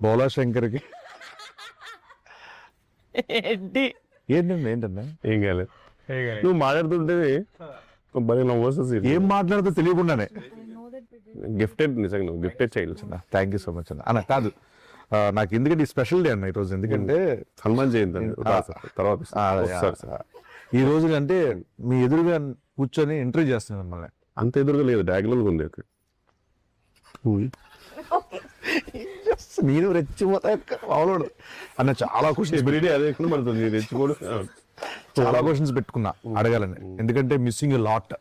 బోలా శంకర్కి ఏంటి ఏంటన్నా ఏం కాలేదు. నువ్వు మాట్లాడుతుంటే భలే నవ్వు వస్తుంది. ఏం మాట్లాడుతూ తెలియకుండానే. గిఫ్టెడ్, నిజంగా నువ్వు gifted child. Thank you so much అన్న. కాదు నాకు ఎందుకంటే స్పెషల్ డే అన్న ఈరోజు. ఎందుకంటే హనుమాన్ జయంతి అండి. తర్వాత వస్తారు సార్. ఈ రోజు అంటే మీ ఎదురుగా కూర్చొని ఇంటర్వ్యూ చేస్తున్నాను మిమ్మల్ని. అంత ఎదురుగా లేదు, డయాగ్నల్ ఉంది. నేను రెచ్చిపోతా మామూలు అన్న. చాలా క్వశ్చన్స్ అదే పడుతుంది రెచ్చిపోడు. చాలా క్వశ్చన్స్ పెట్టుకున్నా అడగాలని. ఎందుకంటే మిస్సింగ్ లాట్,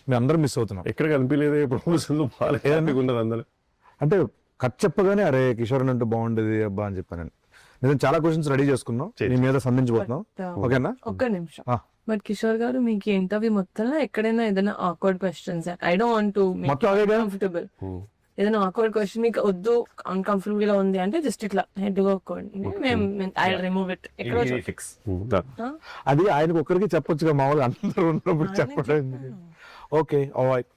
మేము అందరం మిస్ అవుతున్నాం. ఎక్కడ కనిపించలేదు ప్రమోషన్ బాగాలేదనుకున్నారు అందరూ. అంటే కట్ చెప్పగానే అరే కిషోర్ అంటే బాగుండేది అబ్బా అని చెప్పాను. నేను చాలా క్వశ్చన్స్ రెడీ చేసుకున్నాం, నీ మీద సంధించబోతున్నాం. ఓకేనా? ఒక్క నిమిషం. బట్ కిషోర్ గారు మీకు ఇంటర్వ్యూ మొత్తంలో ఎక్కడైనా ఏదైనా awkward questions, I don't want to మొత్తం అదే కంఫర్టబుల్, ఏదైనా ఆక్వర్డ్ క్వశ్చన్ మీకు వద్దు అన్కంఫర్టబుల్ గా ఉంది అంటే జస్ట్ ఇట్లా హెడ్ ఒక్కండి, మేము ఐ రిమూవ్ ఇట్. అది ఆయనకు ఒక్కరికి చెప్పొచ్చుగా, మామూలుగా అందరూ ఉన్నప్పుడు చెప్పడం. Okay alright.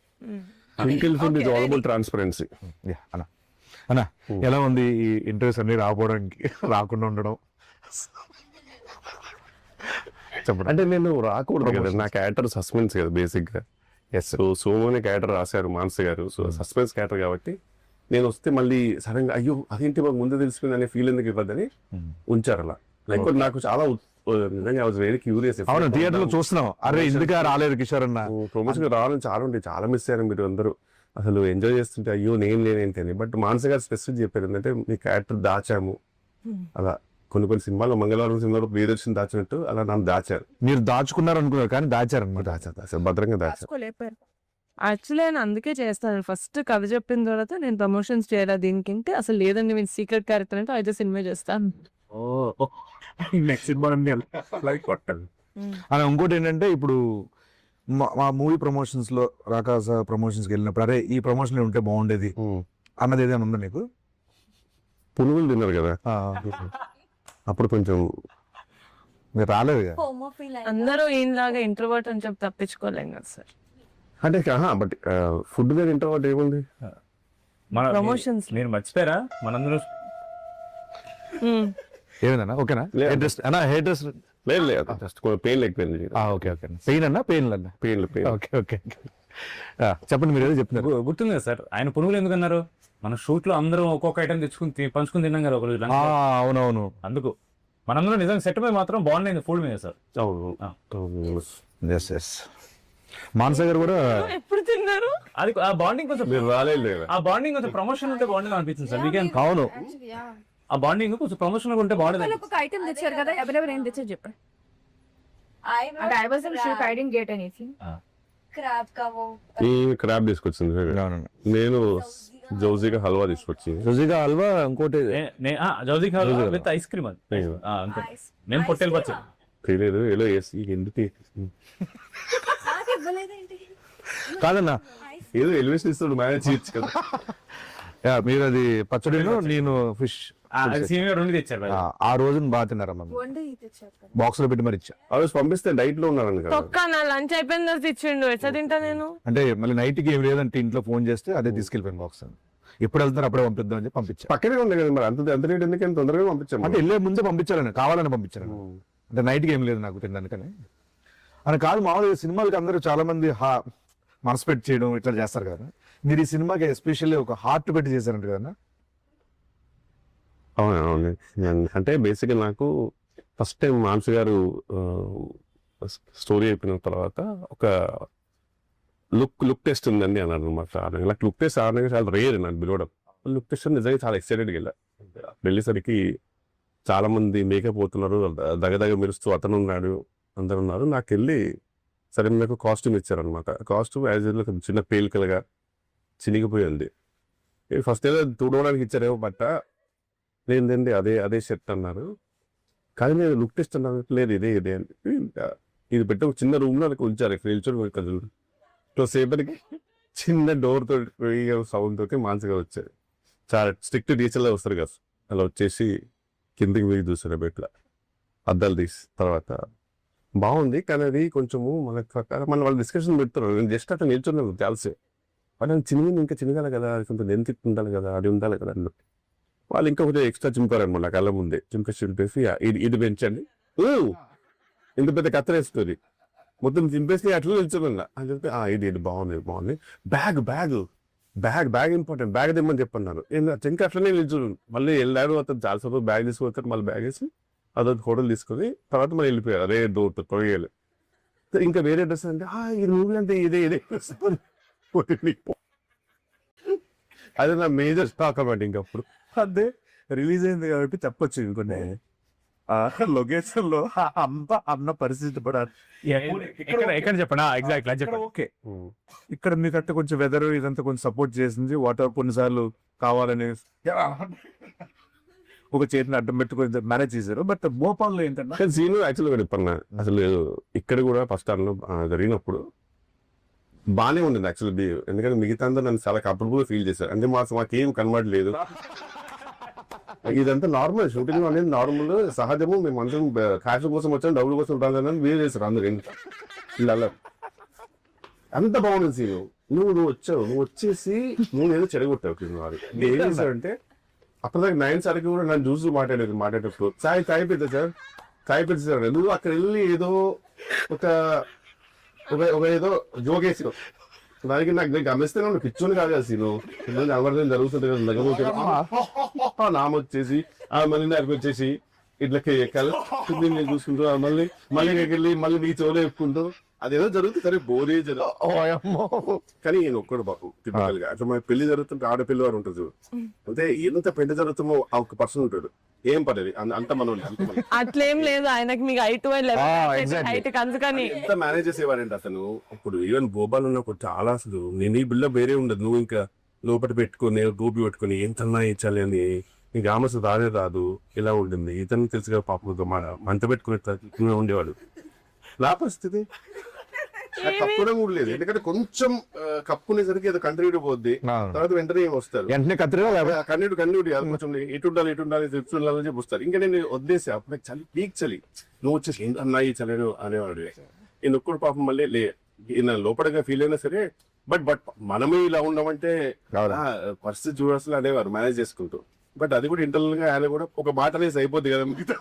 ట్రాన్స్పరెన్సీ అన్న ఎలా ఉంది ఈ ఇంటర్వ్యూస్ అన్ని రాకపోవడానికి, రాకుండా ఉండడం? చెప్పండి. అంటే నేను రాకూడదు కదా, నా క్యారెక్టర్ సస్పెన్స్ కదా బేసిక్ గా. సో సోమోని క్యారెక్టర్ రాశారు మానస గారు, సో సస్పెన్స్ క్యారెక్టర్ కాబట్టి నేను వస్తే మళ్ళీ సడన్ గా అయ్యో అదేంటి మాకు ముందే తెలిసిపోయింది అనే ఫీల్ ఎందుకు ఇవ్వద్దని ఉంచారు అలా. లైక్ నాకు చాలా నిజంగా ఐ వాజ్ వెరీ క్యూరియస్. అవును, థియేటర్ లో చూస్తున్నాం, అరే ఎందుకు రాలేదు కిషోర్ అన్న. ప్రమోషన్ రావాలని చాలా ఉంటే చాలా మిస్ అయ్యారు మీరు అందరూ. అసలు ఎంజాయ్ చేస్తుంటే అయ్యో నేను లేనేంటి అని. బట్ మానస గారు స్పెసిఫిక్ చెప్పారు ఏంటంటే మీ క్యారెక్టర్ దాచాము అలా. కొన్ని సినిమాలో మంగళవారం సినిమాలో ప్రియదర్శన్ దాచినట్టు అలా నన్ను దాచారు. మీరు దాచుకున్నారు అనుకున్నారు కానీ దాచారు దాచారు భద్రంగా దాచారు. యాక్చువల్లీ నేను అందుకే చేస్తాను. ఫస్ట్ కథ చెప్పిన తర్వాత నేను ప్రమోషన్స్ చేయాలి దీనికి, అసలు లేదండి మీరు సీక్రెట్ క్యారెక్టర్ అంటే అయితే సినిమా చేస్తాను. నెక్స్ట్ సినిమా అని ఇంకోటి ఏంటంటే ఇప్పుడు మా మూవీ ప్రమోషన్స్ లో రాకాస ప్రమోషన్స్కి వెళ్ళినప్పుడు అరే ఈ ప్రమోషన్ ఉంటే బాగుండేది అన్నది ఏదైనా ఉందా నీకు? పునుగులు తిన్నారు కదా అప్పుడు కొంచెం మీరు రాలేదు కదా. అందరూ ఈయనలాగా ఇంట్రోవర్ట్ అని చెప్పి తప్పించుకోలేం కదా సార్. అంటే బట్ ఫుడ్ మీద ఇంట్రోవర్ట్ ఏముంది ప్రమోషన్స్ నేను మర్చిపోయారా మనందరూ ఏమైందన్నా? ఓకేనా? హెయిర్ డ్రెస్ లేదు లేదు జస్ట్ పెయిన్ లేకపోయింది. Okay okay. పెయిన్ అన్నా పెయిన్ అన్నా పెయిన్. Okay okay. చెప్పండి, మీరు ఏదో చెప్తున్నారు. గుర్తుంది కదా సార్ ఆయన పునుగులు ఎందుకు అన్నారు? మన షూట్ లో అందరం ఒక్కొక్క ఐటమ్ తెచ్చుకుని పంచుకుని తిన్నాం కదా ఒక రోజు. అవునవును, అందుకు మనందరం నిజంగా సెట్ పై మాత్రం బాగుండేది ఫుడ్ మీద సార్. మానస గారు కూడా ఎప్పుడు తిన్నారు? అది ఆ బాండింగ్ కొంచెం మీరు రాలేదు. ఆ బాండింగ్ కొంచెం ప్రమోషన్ ఉంటే బాగుండేది అనిపించింది సార్ వీకెండ్. అవును, ఆ బాండింగ్ కొంచెం ప్రమోషన్ ఉంటే బాగుండేది. ఒక ఐటమ్ తెచ్చారు కదా, ఎవరెవరు ఏం తెచ్చారు చెప్పండి. అంటే I was shoot, I didn't get anything. ఈ క్రాబ్ తీసుకొచ్చింది నేను, జౌజీగా హల్వా తీసుకొచ్చి. జౌజీగా హల్వా, ఇంకోటి జౌజీగా విత్ ఐస్ క్రీమ్. అది మేము పొట్టేలు పచ్చ తెలియదు ఎలా వేసి ఎందుకు కాదన్నా, ఏదో ఎలివేషన్ ఇస్తాడు మేనేజ్ చేయొచ్చు కదా. మీరు అది పచ్చడిలో నేను ఫిష్ సీనియర్ రెండు తెచ్చారు. ఆ రోజున బాగా తిన్నారమ్మా, బాక్స్ లో పెట్టి మరి ఇచ్చా. ఆ రోజు పంపిస్తే డైట్ లో ఉన్నారని కదా. తొక్క నా లంచ్ అయిపోయిన తర్వాత ఇచ్చిండు, ఎట్లా తింటా నేను? అంటే మళ్ళీ నైట్ కి ఏం లేదంటే ఇంట్లో ఫోన్ చేస్తే అదే తీసుకెళ్ళిపోయాను బాక్స్. ఎప్పుడు వెళ్తారు అప్పుడే పంపిద్దాం అని పంపించాను. పక్కనే ఉంది కదా మరి అంత రేట్ ఎందుకంటే తొందరగా పంపించాము. అంటే వెళ్ళే ముందే పంపించాలని, కావాలని పంపించాను. అంటే నైట్కి ఏం లేదు నాకు తినడానికని అని కాదు. మామూలుగా సినిమాలకి అందరూ చాలా మంది మనసు పెట్టి చేయడం ఇట్లా చేస్తారు కదా. మీరు ఈ సినిమాకి ఎస్పెషల్లీ ఒక హార్ట్ పెట్టి చేశారంట కదా. అవును, అంటే బేసిక్గా నాకు ఫస్ట్ టైం మానస గారు స్టోరీ అయిపోయిన తర్వాత ఒక లుక్ టెస్ట్ ఉందండి అన్నారు అనమాట. నాకు లుక్ టెస్ట్ ఆడడానికి చాలా రేర్ నాకు పిలవడం. లుక్ టెస్ట్ నిజంగా చాలా ఎక్సైటెడ్గా వెళ్ళా. వెళ్ళేసరికి చాలా మంది మేకప్ పోతున్నారు, దగ్గర మెరుస్తూ అతను ఉన్నాడు, అందరు ఉన్నారు. నాకు వెళ్ళి సరే నాకు కాస్ట్యూమ్ ఇచ్చారనమాట. కాస్ట్యూమ్ యాజ్ యూజువల్ చిన్న పేలికలుగా చినిగిపోయింది. ఫస్ట్ ఏదో తుడవడానికి ఇచ్చారేమో బట్ట, లేదండి అదే షర్ట్ అన్నారు. కానీ నేను లుక్ టెస్ట్ అన్నాను, లేదు ఇదే అని. ఇది పెట్టి ఒక చిన్న రూమ్ లో ఉంచారు, నిల్చొని సేపటికి చిన్న డోర్ తోటి సౌండ్ తోటి మానసిగా వచ్చారు. చాలా స్ట్రిక్ట్ టీచర్లో వస్తారు కదా, అలా వచ్చేసి కిందికి పోయి చూసారు బెట్ల అద్దాలు తీసి. తర్వాత బాగుంది కానీ అది కొంచెము మన వాళ్ళు డిస్కషన్ పెడతారు. నేను జస్ట్ అట్లా నిల్చున్నాను తెలిసే, వాళ్ళు చిన్నగా ఇంకా చిన్నగాలి కదా, అది కొంచెం లెంత్ ఉండాలి కదా, అది ఉండాలి కదా. వాళ్ళు ఇంకా కొంచెం ఎక్స్ట్రా చింపారనమాట కళ్ళ ముందే చింపేసి ఇది పెంచండి ఇంత పెద్ద కత్తరేస్తుంది మొత్తం చింపేసి అట్లా నిల్చోమన్నా అని చెప్పి ఇది బాగుంది బ్యాగ్ ఇంపార్టెంట్ బ్యాగ్ తెమ్మని చెప్పన్నారు ఇంకా అట్లనే నిల్చోను మళ్ళీ వెళ్ళారు అతను చాలాసేపు బ్యాగ్ తీసుకుపోతారు మళ్ళీ బ్యాగ్ వేసి అదొక హోటల్ తీసుకొని తర్వాత మళ్ళీ వెళ్ళిపోయారు అదే దూరం కొయ్యాలి ఇంకా వేరే డ్రెస్ అంటే ఈ మూవీ అంటే ఇదే అదే నా మేజర్ స్టాక్ అన్నమాట ఇంకప్పుడు అదే రిలీజ్ అయింది కాబట్టి చెప్పొచ్చు ఇంకొన్ని లొకేషన్ లో అన్న పరిస్థితి పడాలి ఎక్కడ చెప్పండి ఎగ్జాక్ట్ చెప్పండి. ఓకే ఇక్కడ మీకంటే కొంచెం వెదర్ ఇదంతా కొంచెం సపోర్ట్ చేసింది వాటర్ కొన్నిసార్లు కావాలని ఒక చేతిని అడ్డం పెట్టుకొని మేనేజ్ చేశారు బట్ భోపాల్లో ఏంటంటే కానీ సీన్ యాక్చువల్గా చెప్పన్నా అసలు ఇక్కడ కూడా ఫస్ట్ టైంలో జరిగినప్పుడు బాగానే ఉండింది యాక్చువల్లీ ఎందుకంటే మిగతా అందరూ నన్ను చాలా కంఫర్టబుల్ గా ఫీల్ చేశారు అంటే మాకేం కనబడలేదు ఇదంతా నార్మల్ షూటింగ్ అనేది నార్మల్ సహజము మేము అందరం క్యాష్ కోసం వచ్చాం డబ్బుల కోసం రాదని వేరు చేశారు అందరు ఇలా అంత బాగుంది సీన్ నువ్వు వచ్చేసి నువ్వు ఏదో చెడగొట్టావు ఏం చేశాడంటే అప్పటిదాకా 9 సార్కి కూడా నన్ను చూసి మాట్లాడేటప్పుడు చాయ్ పెద్ద సార్ నువ్వు అక్కడ వెళ్ళి ఏదో ఒక ఏదో జోకేసి దానికి నాకు గమనిస్తే నువ్వు కిచ్చోని కాదు కదా సీను కనబడడం జరుగుతుంది కదా నామొచ్చేసి మళ్ళీ నాకు వచ్చేసి ఇట్లకి ఎక్కాలి నేను చూసుకుంటూ మళ్ళీ వెళ్ళి మళ్ళీ నీ చెవులో చెప్పుకుంటూ అదేదో జరుగుతుంది సరే బోరే జరుగుతుంది కానీ నేను ఒక్కడు బాబు టిపికల్ గా అట్లా మన పెళ్లి జరుగుతుంటే ఆడపిల్లి వారు ఉంటుంది చూడు అంటే ఎంత పెళ్లి జరుగుతుందో ఆ ఒక పర్సన్ ఉంటాడు ఏం పడేది అంత మనం అట్లేం లేదు ఆయనకి మీకు హైట్ అందుకని ఎంత మేనేజ్ చేసేవాడంటే అతను ఇప్పుడు ఈవెన్ భోపాల్ ఉన్నప్పుడు చాలా అసలు నేను ఈ బిల్డ వేరే ఉండదు నువ్వు ఇంకా లోపల పెట్టుకుని గోపి పెట్టుకుని ఎంతన్నా ఇచ్చాలి అని ఇంకా ఆమె అసలు రానే రాదు ఇలా ఉంటుంది ఇతను తెలుసుగా పాపం మంట పెట్టుకుని ఉండేవాడు నా పరిస్థితి కప్పుడం కూడా లేదు ఎందుకంటే కొంచెం కప్పునేసరికి ఏదో కంటిన్యూ పోద్ది తర్వాత వెంటనే వస్తారు కన్నీడు కొంచెం ఇటు ఉండాలి చెప్తుండాలని చెప్పి వస్తారు ఇంకా నేను వద్దేసి అప్పుడు చలి పీక్ చలి నువ్వు వచ్చేసి అన్నాయి చలేను అనేవాడు నేను ఒక్కడు పాపం మళ్ళీ లోపలగా ఫీల్ అయినా సరే బట్ మనమే ఇలా ఉన్నామంటే పరిస్థితి చూడాల్సిన అనేవారు మేనేజ్ చేసుకుంటూ బట్ అది కూడా ఇంటర్నల్ గా ఆయన కూడా ఒక మాట అనేసి అయిపోద్ది కదా మిగతా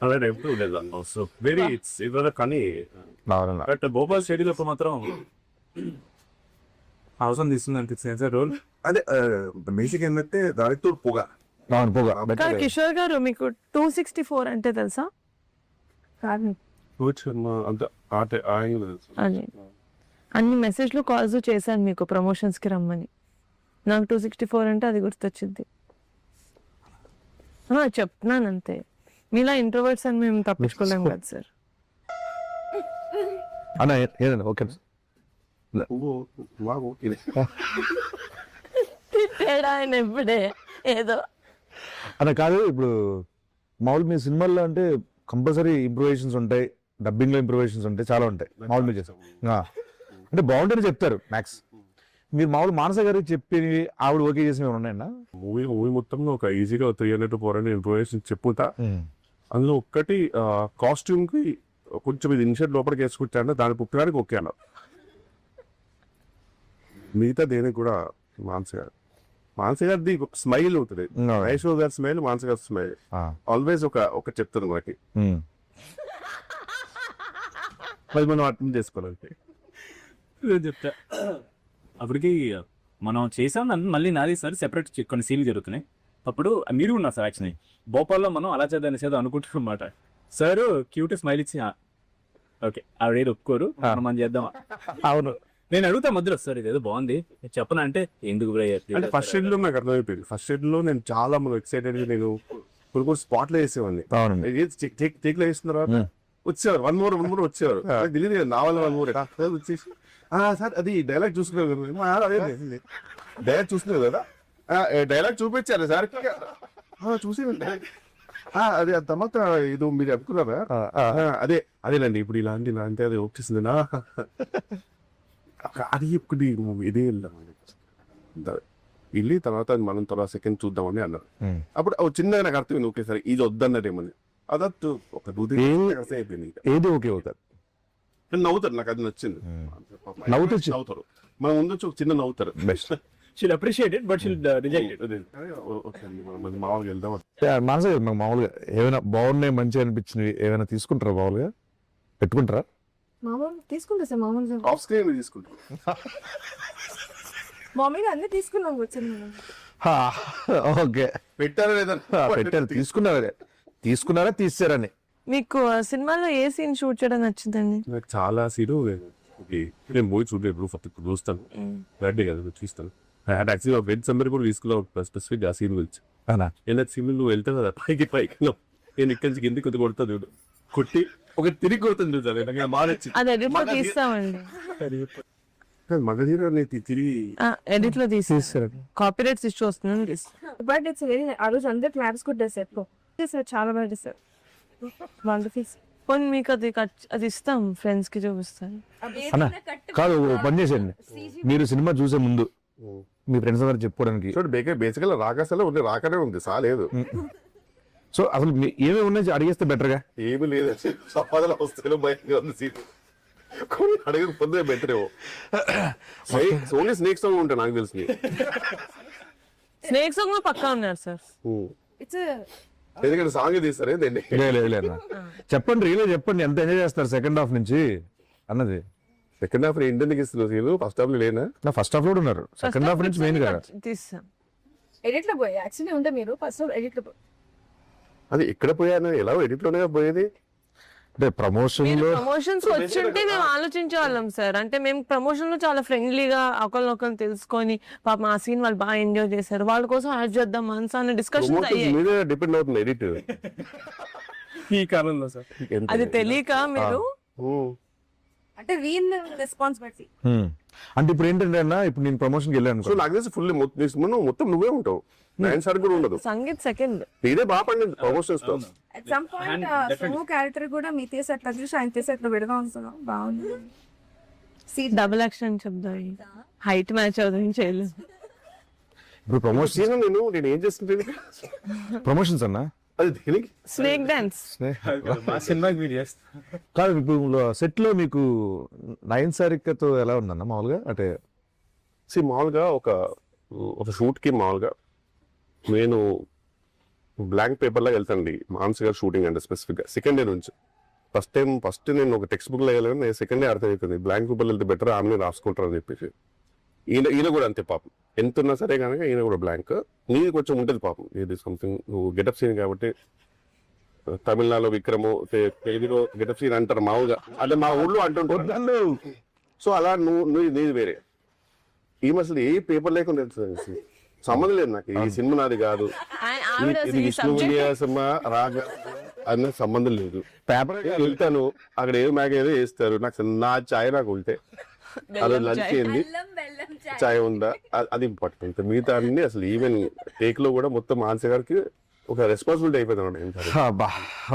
అలాంటి ఎప్పుడు ఉండేది సో వెరీ ఇట్స్ కానీ బట్ భోపాల్ స్టేడియంలో మాత్రం అవసరం తీస్తుంది సెన్సార్ రోల్ అదే బేసిక్ ఏంటంటే దానితో పొగ కానీ కిషోర్ గారు మీకు 264 అంటే తెలుసా అని అన్ని మెసేజ్లు కాల్స్ చేశాను మీకు ప్రమోషన్స్ కి రమ్మని నాకు 264 అంటే అది గుర్తొచ్చింది చెప్తున్నాను అంతే మీలా ఇంట్రోవర్ట్స్ అని మేము తప్పించుకోలేము కదా సార్ అన్న ఏదన్నా ఓకే తిట్టాడు ఆయన ఎప్పుడే ఏదో అన్న కాదు ఇప్పుడు మామూలు మీ సినిమాల్లో అంటే కంపల్సరీ ఇంప్రూవేషన్స్ ఉంటాయి డబ్బింగ్ లో ఇంప్రూవేషన్స్ ఉంటాయి చాలా ఉంటాయి మామూలు మీరు చేస్తాం అంటే బాగుంటేనే చెప్తారు మ్యాక్స్ మీరు మామూలు మానస గారికి చెప్పి ఆవిడ ఓకే చేసి మేము ఉన్నాయన్నా మూవీ మొత్తంలో ఒక ఈజీగా 300 to 400 ఇంప్రూవేషన్ చెప్పుతా అందులో ఒక్కటి కాస్ట్యూమ్ కి కొంచెం ఇది ఇన్షర్ట్ లోపలికి వేసుకుంటాను దాని పుట్టడానికి ఓకే అన్న మిగతా దేనికి కూడా మానస గారిది స్మైల్ ఉంటుంది ఐశ్వర్య గారి స్మైల్ మానస గారి స్మైల్ ఆల్వేస్ ఒక చెప్తాను మనకి అది మనం అర్థం చేసుకోవాలంటే చెప్తా అప్పటికి మనం చేసాం మళ్ళీ నాది సార్ సెపరేట్ కొన్ని సీన్లు జరుగుతున్నాయి అప్పుడు మీరు ఉన్నారు సార్ యాక్చువల్లీ భోపాల్లో మనం అలా చేద్దాం అనుకుంటున్నాం అన్నమాట సార్ క్యూట్ స్మైల్ ఇచ్చి ఓకే ఆవిడ ఒప్పుకోరు మనం చేద్దాం అవును నేను అడుగుతా మధ్యలో సార్ ఇదేదో బాగుంది చెప్పను అంటే ఎందుకు అంటే ఫస్ట్ షెడ్ లో నాకు అర్థమైపోయింది ఫస్ట్ షెడ్ లో నేను చాలా ఎక్సైటెడ్ నేను కొన్ని స్పాట్ లో వేసేవాడిని టేక్ లో వేసిన తర్వాత వచ్చేవారు వన్ మోర్ వచ్చేవారు తెలియదు నా వల్ల 1 more వచ్చేసి సార్ అది డైలాగ్ చూసుకున్నారు డైలాగ్ చూసుకున్నారు కదా డైలాగ్ చూపించారు సార్ చూసి అదే తర్వాత ఇది మీరు అనుకున్నారా అదేనండి ఇప్పుడు ఇలాంటి అంటే అది వచ్చేసింది అది ఇప్పుడు ఇదే వెళ్ళి తర్వాత మనం తర్వాత సెకండ్ చూద్దామని అన్నారు అప్పుడు చిన్నగా నాకు అర్థమైంది ఓకే సార్ ఇది వద్దన్నదేమని అదట్టు ఒక అయిపోయింది ఏది ఓకే అవుతారు నవ్వుతారు నాకు అది నచ్చింది నవ్వుతారు మన ముందు ఒక చిన్న నవ్వుతారు best she'll appreciate it but she'll reject it. మామూలుగా వెళ్దాం మనసే కదా మాకు మామూలుగా ఏమైనా బాగున్నాయి మంచి అనిపించినవి ఏమైనా తీసుకుంటారా మామూలుగా పెట్టుకుంటారా? మామూలు తీసుకుంటా సార్, మామూలుగా ఆఫ్ స్క్రీన్ తీసుకుంటాం. మామూలుగా అన్ని తీసుకున్నాం వచ్చింది. ఓకే పెట్టారా లేదా పెట్టారు తీసుకున్నారా తీసారని. మీకు సినిమాలో ఏ సీన్ షూట్ చేయడం నచ్చిందండి? నాకు చాలా సీను నేను మూవీ చూడలేదు ఫస్ట్ చూస్తాను బర్త్డే కదా చూస్తాను. యాక్చువల్లీ వెజ్ సమ్మర్ కూడా తీసుకున్నావు స్పెసిఫిక్ ఆ సీన్ గురించి. అవునా? ఏదైనా సీన్ నువ్వు వెళ్తావు కదా పైకి నేను ఇక్కడి నుంచి కిందికి కొద్ది కొడతా చూడు కొట్టి ఒక తిరిగి కొడుతుంది చూసాను నాకు మారచ్చి అది ఎడిట్ లో తీస్తామండి. మగధీర తిరిగి ఎడిట్ లో తీసేస్తారు. కాపీరైట్స్ ఇష్యూ వస్తుందని తీస్తాం. బట్ ఇట్స్ వెరీ, ఆ రోజు అందరు క్లాప్స్ కూడా సార్, చాలా బాగా సార్, వండర్ఫుల్. పోనీ మీకు అది ఇస్తాం, ఫ్రెండ్స్ కి చూపిస్తాను. అన్న కాదు, ఓ పని చేసేయండి, మీరు సినిమా చూసే ముందు మీ ఫ్రెండ్స్ అందరు చెప్పుకోవడానికి. చూడు బేసికల్ రాకాసలో ఉంది రాకనే ఉంది సాలేదు. సో అసలు ఏమేమి ఉన్నాయి అడిగేస్తే బెటర్గా. ఏమి లేదు సంపాదన వస్తే బయటగా ఉంది సీన్ కొన్ని అడగక పొద్దునే బెటర్ ఏమో. ఓన్లీ స్నేక్స్ ఉంటాయి నాకు తెలిసి. స్నేక్స్ లో పక్కా ఉన్నారు సార్. ఇట్స్ ఎందుకంటే సాంగ్ తీస్తారు ఏంటండి. లేదు చెప్పండి, రియల్ చెప్పండి ఎంత ఎంజాయ్ చేస్తారు సెకండ్ హాఫ్ నుంచి అన్నది. సెకండ్ హాఫ్ ఇండియన్ ఇస్తున్నారు సీన్ ఫస్ట్ హాఫ్ లో లేనా? నా ఫస్ట్ హాఫ్ లో ఉన్నారు, సెకండ్ హాఫ్ నుంచి మెయిన్ గా తీస్తాం. ఎడిట్ లో పోయి యాక్చువల్లీ ఉంటే మీరు ఫస్ట్ ఎడిట్ లో అది ఎక్కడ పోయాను ఎలా ఎడిట్ లోనే పోయేది. అంటే ప్రమోషన్ లో ప్రమోషన్స్ వచ్చింటే మేము ఆలోచించే వాళ్ళం సార్. అంటే మేము ప్రమోషన్ లో చాలా ఫ్రెండ్లీగా ఒకరినొకరు తెలుసుకొని పాపం ఆ సీన్ వాళ్ళు బాగా ఎంజాయ్ చేశారు, వాళ్ళ కోసం యాడ్ చేద్దాం మనసు అన్న డిస్కషన్స్ అయ్యాయి. మీదే డిపెండ్ అవుతుంది ఎడిట్ ఈ కాలంలో సార్. అది తెలియక మీరు అంటే వీన్ రెస్పాన్సిబిలిటీ. అంటే ఇప్పుడు ఏంటంటే అన్న, ఇప్పుడు నేను ప్రమోషన్కి వెళ్ళాను సో నాకు తెలిసి ఫుల్ మొత్తం నువ్వే ఉంటావు, నైన్ సార్ కూడా ఉండదు. సంగీత్ సెకండ్ నీదే బాగా పండింది ప్రమోషన్స్ తో. At some point Somu character కూడా మీ తీసి అట్లా చూసి ఆయన తీసి అట్లా విడగా ఉంటున్నాం, బాగుంది. సీట్ డబుల్ యాక్షన్ చెప్దా, హైట్ మ్యాచ్ అవుతుంది చేయలేదు. ఇప్పుడు సీన్ నేను ఏం చేస్తుంటే ప్రమోషన్స్ అన్న అది దేనికి స్నేక్ డాన్స్ మా సినిమాకి మీరు చేస్తారు. కాదు. ఇప్పుడు సెట్ లో మీకు నయన్ సారికతో ఎలా ఉందన్న మామూలుగా? అంటే మామూలుగా ఒక షూట్ కి మామూలుగా నేను బ్లాంక్ పేపర్ లాగా వెళ్తానండి. మానస్ గారు షూటింగ్ అంటే స్పెసిఫిక్ గా సెకండ్ డే నుంచి ఫస్ట్ నేను ఒక టెక్స్ట్ బుక్ లో వెళ్ళాను, నేను సెకండ్ డే అర్థమవుతుంది బ్లాంక్ పేపర్ వెళ్తే బెటర్, ఆమె రాసుకుంటారు అని చెప్పేసి. ఈయన కూడా అంతే పాపం, ఎంత ఉన్నా సరే కనుక ఈయన కూడా బ్లాంక్. నీది కొంచెం ఉంటుంది పాపం, ఇది సంథింగ్ నువ్వు గెటప్ సీన్ కాబట్టి. తమిళనాడులో విక్రము తెలుగులో గెటప్ సీన్ అంటారు మామూలుగా, అంటే మా ఊళ్ళో అంటుంటారు. సో అలా నీది వేరే. ఈ అసలు ఏ పేపర్ లేకుండా సంబంధం లేదు నాకు, ఈ సినిమా నాది కాదు, ఇది విష్ణు సినిమా రాగా అన్న సంబంధం లేదు. పేపర్ వెళ్తాను అక్కడ ఏదో మ్యాగ్ ఏదో వేస్తారు, నాకు నా ఛాయ్ నాకు ఉంటే అలా లంచ్ ఏంది ఛాయ్ ఉందా అది ఇంపార్టెంట్. మిగతా అన్ని అసలు ఈవెన్ టేక్ లో కూడా మొత్తం మానస గారికి ఒక రెస్పాన్సిబిలిటీ అయిపోయింది.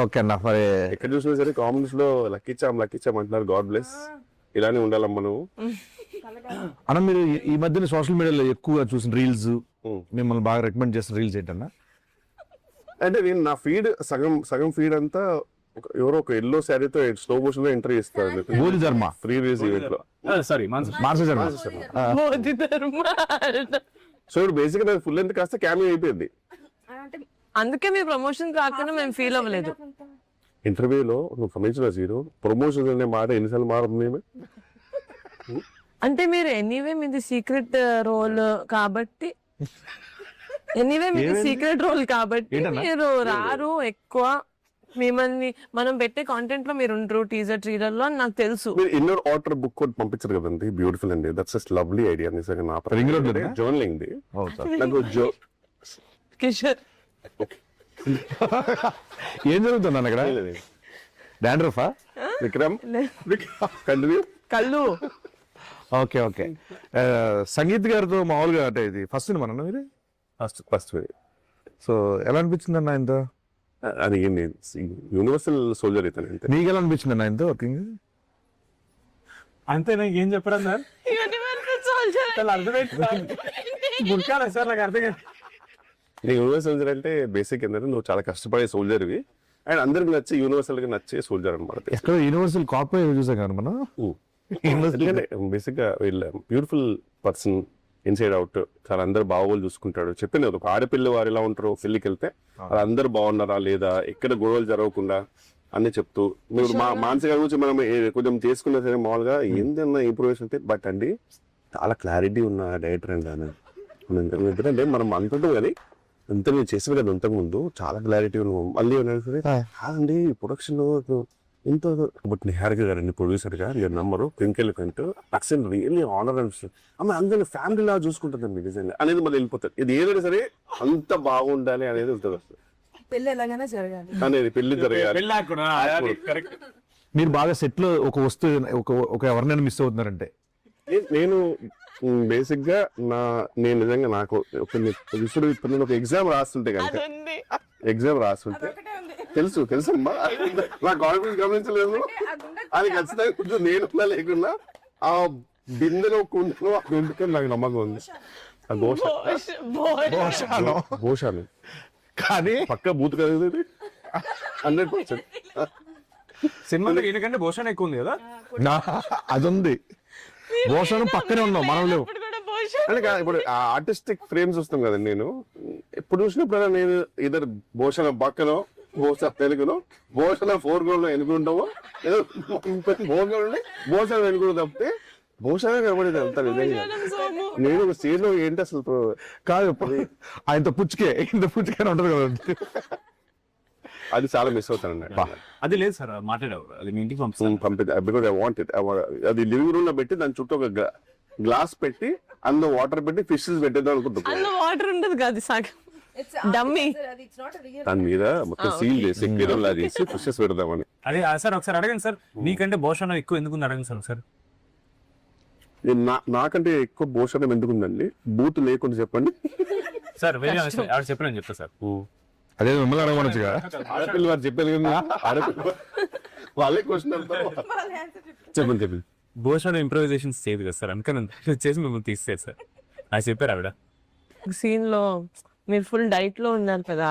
ఓకే అన్న, మరి ఎక్కడ చూసినా సరే కామెంట్స్ లో లక్కిచ్చాం అంటున్నారు. గాడ్ బ్లెస్, ఇలానే ఉండాలమ్మా నువ్వు. అన్న మీరు ఈ మధ్యన సోషల్ మీడియాలో ఎక్కువగా చూసిన రీల్స్, మిమ్మల్ని బాగా రికమెండ్ చేసిన రీల్స్ ఏంటన్నా? అంటే నేను నా ఫీడ్ సగం ఫీడ్ అంతా ఎవరో ఒక ఎల్లో శారీతో స్లో మోషన్ లో ఎంటర్ చేస్తారు మోదీ ధర్మ ఫ్రీ రిలీజ్ ఈవెంట్ లో. సారీ మార్చ ధర్మ. మోదీ ధర్మ. సో ఇప్పుడు బేసిక్ గా ఫుల్ లెంత్ కాస్త క్యామియో అయిపోయింది. అందుకే మీ ప్రమోషన్ రాకుండా మేము ఫీల్ అవ్వలేదు. ఇంటర్వ్యూలో నువ్వు గమనించిన జీరో ప్రమోషన్ అనే మాట ఎన్నిసార్లు మారుతుంది. అంటే మీరు ఎనీవే మీది సీక్రెట్ రోల్ కాబట్టి మీరు రారు ఎక్కువ. మిమ్మల్ని మనం పెట్టే కాంటెంట్ లో మీరు ఉండరు టీజర్ ట్రీలర్ లో అని నాకు తెలుసు. మీరు ఇన్నర్ ఆర్డర్ బుక్ కూడా పంపించారు కదండి, బ్యూటిఫుల్ అండి. That's just lovely idea. నిజంగా నా రింగ్ రోడ్ జర్నలింగ్ ది నాకు కిషోర్ ఏం జరుగుతుంది అక్కడ? డాండ్రఫా విక్రమ్ కంటిన్యూ కళ్ళు. ఓకే సంగీత్ గారితో మామూలుగా అంటే ఇది ఫస్ట్ సినిమా అన్న మీరు? ఫస్ట్ సో ఎలా అనిపించింది అన్న ఇంత? అది యూనివర్సల్ సోల్జర్ ఇతను. నీకు ఎలా అనిపించింది అన్న ఇంత వర్కింగ్? అంతే, నాకు ఏం చెప్పరా సార్, గుర్కాలే సార్ నాకు అర్థం కాదు. యూనివర్సల్ సోల్జర్ అంటే బేసిక్ ఏంటంటే నువ్వు చాలా కష్టపడే సోల్జర్వి అండ్ అందరికి నచ్చే యూనివర్సల్ గా నచ్చే సోల్జర్ అనమాట. ఎక్కడ యూనివర్సల్ కాపీ చూసాం కదా మనం. బేసిక్ గా వీళ్ళ బ్యూటిఫుల్ పర్సన్ ఇన్సైడ్ అవుట్ చాలా అందరు బాగోలు చూసుకుంటాడు. చెప్పిన ఒక ఆడపిల్ల వారు ఎలా ఉంటారో పెళ్లికి వెళ్తే వాళ్ళందరూ బాగున్నారా లేదా, ఎక్కడ గొడవలు జరగకుండా అన్ని చెప్తూ మీరు మానసిక గురించి మనం కొంచెం చేసుకున్నా సరే మామూలుగా ఏందన్నా ఇంప్రూవేషన్ అంటే బట్ అండి చాలా క్లారిటీ ఉన్న డైరెక్టర్ అండి అని. ఎందుకంటే మనం అంటుంటాం కానీ అంత నేను చేసిన కదా అంతకుముందు చాలా క్లారిటీ ఉన్నాం. మళ్ళీ సరే కాదండి ప్రొడక్షన్ ఇంత బట్ నిహారిక గారండి ప్రొడ్యూసర్ గా మీరు నంబరు ట్వింకిల్ కంటూ అక్సెంట్ రియల్లీ ఆనర్ అనిపిస్తుంది. ఆమె అందరినీ ఫ్యామిలీ లా చూసుకుంటుందండి నిజంగా అనేది మళ్ళీ వెళ్ళిపోతుంది. ఇది ఏదైనా సరే అంత బాగుండాలి అనేది ఉంటుంది అసలు పెళ్ళి ఎలాగైనా జరగాలి అనేది పెళ్లి జరగాలి. కరెక్ట్. మీరు బాగా సెట్ లో ఒక వస్తువు ఒక ఎవరినైనా మిస్ అవుతున్నారంటే నేను బేసిక్ గా నేను నిజంగా నాకు ఇప్పుడు నేను ఒక ఎగ్జామ్ రాస్తుంటే కనుక ఎగ్జామ్ రాస్తుంటే తెలుసమ్మా నా కాన్ఫిడెన్స్ గమనించలేదు అది ఖచ్చితంగా కొంచెం నేను లేకున్నా ఆ బిందెలో కుండలో ఉంటుంది నాకు నమ్మకం ఉంది. ఆ భోషాలు కానీ పక్క బూత్ కదా 100%. సినిమాలో ఈయనకంటే భూషణ్ ఎక్కువ ఉంది కదా. అది ఉంది, భోషణం పక్కనే ఉన్నాం మనం లేవు. అంటే ఇప్పుడు ఆర్టిస్టిక్ ఫ్రేమ్స్ వస్తాం కదండి. నేను ఎప్పుడు చూసినప్పుడు నేను ఇద్దరు భూషణ పక్కనో భూషణ తెలుగులో భూషణ 4 గ్రౌండ్ ఎన్నుకుంటామో ఏదో 4 గ్రౌండ్ భూషణ ఎన్నుకుంటాం తప్పితే భూషణ కనబడేది అంత నిజంగా. నేను ఒక స్టేజ్ లో ఏంటి అసలు కాదు ఆయనతో పుచ్చుకే ఇంత పుచ్చుకే ఉంటది కదా, అది చాలా మిస్ అవుతానండి. అది లేదు సార్ మాట్లాడావు, అది మీ ఇంటికి బికాజ్ ఐ వాంట్ ఇట్. అది లివింగ్ రూమ్ లో పెట్టి దాని చుట్టూ ఒక గ్లాస్ పెట్టి అందులో వాటర్ పెట్టి ఫిషెస్ పెట్టేద్దాం అనుకుంటున్నాను. అందులో వాటర్ ఉండదు కాదు సాగు డమ్మీ దాని మీద మొత్తం సీల్ చేసి కిరణ్ చేసి ఫిషెస్ పెడదామని. అదే సార్ ఒకసారి అడగండి సార్, మీకంటే భూషణ్ ఎక్కువ ఎందుకు అడగండి సార్ ఒకసారి. నాకంటే ఎక్కువ భూషణం ఎందుకుందండి, బూత్ లేకుండా చెప్పండి సార్. వేరే ఆవిడ చెప్పిన చెప్తా సార్. అదే మిమ్మల్ని అడగమనొచ్చుగా. ఆడపిల్ల వారు చెప్పారు కదా, ఆడపిల్ల వాళ్ళే క్వశ్చన్ చెప్పండి. భూషణ్ ఇంప్రూవైజేషన్స్ చేయదు కదా సార్, అందుకని చేసి మిమ్మల్ని తీసేది సార్ అది చెప్పారు ఆవిడ. సీన్ లో మీరు ఫుల్ డైట్ లో ఉన్నారు కదా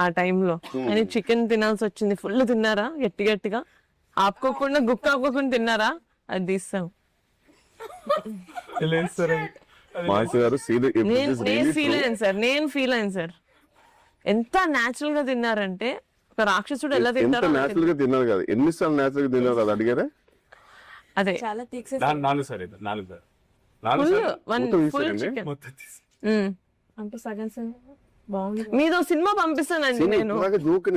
ఆ టైంలో, అని చికెన్ తినాల్సి వచ్చింది. ఫుల్ తిన్నారా గట్టిగా ఆపుకోకుండా గుక్క ఆపుకోకుండా తిన్నారా? అది తీస్తాం. నేను ఫీల్ అయ్యాను సార్. ఎంత నాచురల్ గా తిన్నారంటే ఒక రాక్షసుడు ఎలా తింటారో నాచురల్ గా తిన్నారు కదా. ఎన్నిసార్లు నాచురల్ గా తిన్నారు కదా అడిగారా? అదే చాలా థిక్స్ 4 సార్, 4 ఫుల్ చికెన్ అంటే సగం బాగుంది. మీదో సినిమా పంపిస్తానండి నేను.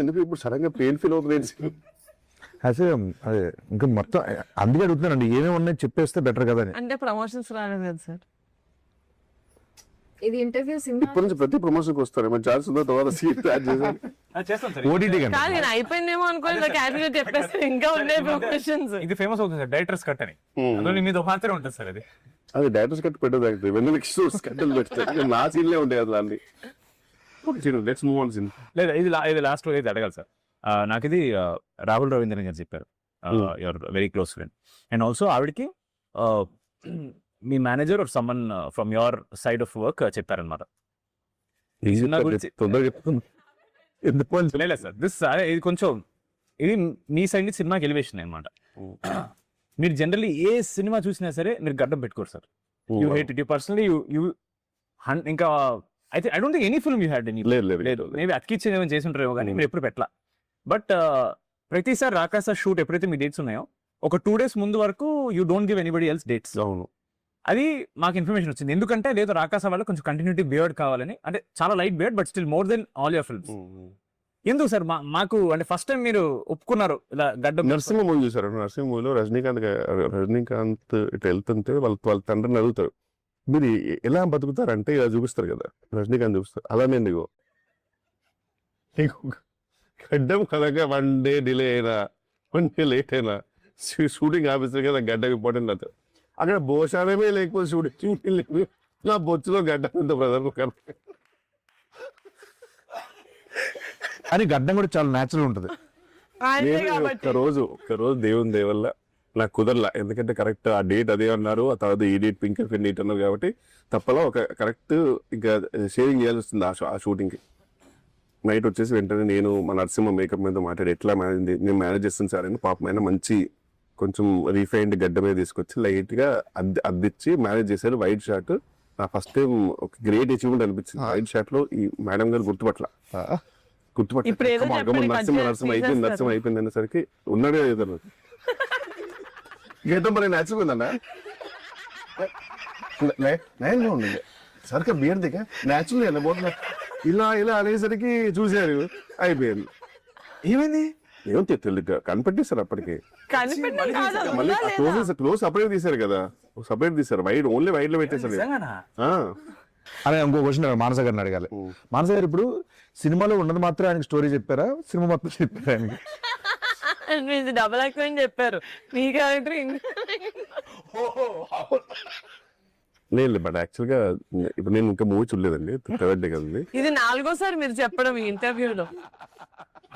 ఎందుకు ఇప్పుడు సడన్ గా పెయిన్ ఫీల్ అవుతుంది? అదే ఇంకా మొత్తం అందుకే అడుగుతున్నానండి, ఏమేమి ఉన్నాయి చెప్పేస్తే బెటర్ కదా అని. అంటే ప్రమోషన్స్ రాలేదు కదా సార్. ఇది ఇంటర్వ్యూ సినిమా ఇప్పటి నుంచి ప్రతి ప్రమోషన్ కి వస్తారు. ఏమైనా ఛాన్స్ ఉందో తర్వాత సీట్ యాడ్ చేసాను చేస్తాం సార్. ఓటీటీ కాదు నేను అయిపోయిందేమో అనుకోని క్యాటగరీ చెప్పేస్తే ఇంకా ఉన్నాయి ప్రమోషన్స్. ఇది ఫేమస్ అవుతుంది సార్ డైరెక్టర్స్ కట్ అని. అందులో మీద ఒక మాత్రమే ఉంటుంది సార్. అది డైరెక్టర్స్ కట్ పెట్టదు, వెన్నెలకి కట్టలు పెడతారు. నా సీన్లే ఉంటాయి అసలు అన్ని. Let's move on scene. లేదా ఇది లాస్ట్ ఇది అడగాలి సార్. నాకు ఇది రాహుల్ రవీంద్రన్ గారు చెప్పారు, your very close friend. And also ఆవిడకి మీ manager or someone from your side of work చెప్పారనమాట. లేదు సార్, ఇది కొంచెం ఇది మీ సైడ్ నుంచి సినిమాకి ఎలివేషన్ అనమాట. మీరు జనరల్లీ ఏ సినిమా చూసినా సరే మీరు గడ్డం పెట్టుకోరు sir. You hate it. You personally you ఇంకా అయితే I don't think any film you had any. లేదు, మేబీ అతికిచ్చేది ఏమైనా చేసి ఉంటారేమో కానీ మీరు ఎప్పుడు పెట్టలా. బట్ ప్రతిసారి రాకాస షూట్ ఎప్పుడైతే మీ డేట్స్ ఉన్నాయో ఒక 2 days ముందు వరకు you don't give anybody else dates. అవును, అది మాకు ఇన్ఫర్మేషన్ వచ్చింది. ఎందుకంటే లేదు రాకాస వల్ల కొంచెం కంటిన్యూటీ బియర్డ్ కావాలని, అంటే చాలా light beard but still more than all your films. ఎందుకు సార్ మాకు అంటే ఫస్ట్ టైం మీరు ఒప్పుకున్నారు ఇలా గడ్డ? నరసింహ మూవీ చూసారు. నరసింహ మూవీలో రజనీకాంత్ ఇట్లా వెళ్తుంటే వాళ్ళ తండ్రిని అడుగుతారు, మీరు ఎలా బతుకుతారంటే ఇలా చూపిస్తారు కదా, రజనీకాంత్ చూపిస్తారు. అలానే నీకు గడ్డం కలగా 1 day డిలే అయినా 1 day లేట్ అయినా షూటింగ్ ఆఫీసర్ కదా గడ్డం ఇంపార్టెంట్ అవుతుంది. అక్కడ భోషానమే లేకపోతే షూటింగ్ లేదు. నా బొచ్చులో గడ్డం ఉంది బ్రదర్. అని గడ్డం కూడా చాలా న్యాచురల్ ఉంటుంది. ఒక్కరోజు దేవుని దేవల్ల నాకు కుదరలా, ఎందుకంటే కరెక్ట్ ఆ డేట్ అదే అన్నారు, ఆ తర్వాత ఈ డేట్ పింక్ డేట్ అన్నారు కాబట్టి తప్పలా ఒక కరెక్ట్ ఇంకా షేరింగ్ చేయాల్సి వస్తుంది ఆ షూటింగ్కి. నైట్ వచ్చేసి వెంటనే నేను మా నరసింహ మేకప్ మీద మాట్లాడి ఎట్లా నేను మేనేజ్ చేస్తాను సార్ అని. పాపమైన మంచి కొంచెం రీఫైన్డ్ గడ్డ మీద తీసుకొచ్చి లైట్గా అద్దిచ్చి మేనేజ్ చేశారు. వైట్ షార్ట్ నా ఫస్ట్ టైం ఒక గ్రేట్ అచీవ్మెంట్ అనిపించింది. వైట్ షర్ట్ లో ఈ మేడం గారు గుర్తుపట్ల ఇప్పుడు ఏదో చెప్పండి, నరసింహ అయిపోయింది అనేసరికి ఉన్నాడే ఏదో గీతం మరి నేచురల్ నైన్గా ఉండండి సరిగ్గా బియర్ దిగా నేచురల్ పోతున్నా ఇలా అనేసరికి చూశారు అయిపోయింది. ఏమైంది? ఏమో తెలియదు కనిపెట్టేశారు అప్పటికి. కనిపెట్టడం కాదు, మళ్ళీ వదలాలేదా? క్లోజ్ సపరేట్ తీశారు కదా, సపరేట్ తీశారు. వైడ్ ఓన్లీ వైడ్ లో పెట్టేశారు. నిజంగానా? అరే ఇంకో క్వశ్చన్ మానస గారిని అడగాలి. మానస గారు ఇప్పుడు సినిమాలో ఉన్నది మాత్రం ఆయనకి స్టోరీ చెప్పారా, సినిమా మొత్తం చెప్పారా ఆయనకి? మీది డబల్ ఎక్కువ చెప్పారు, మీ క్యారెక్టర్ లేదు బట్ యాక్చువల్ గా ఇప్పుడు నేను ఇంకా మూవీ చూడలేదండి, థర్డ్ డే కదండి. ఇది 4గోసారి మీరు చెప్పడం ఈ ఇంటర్వ్యూలో.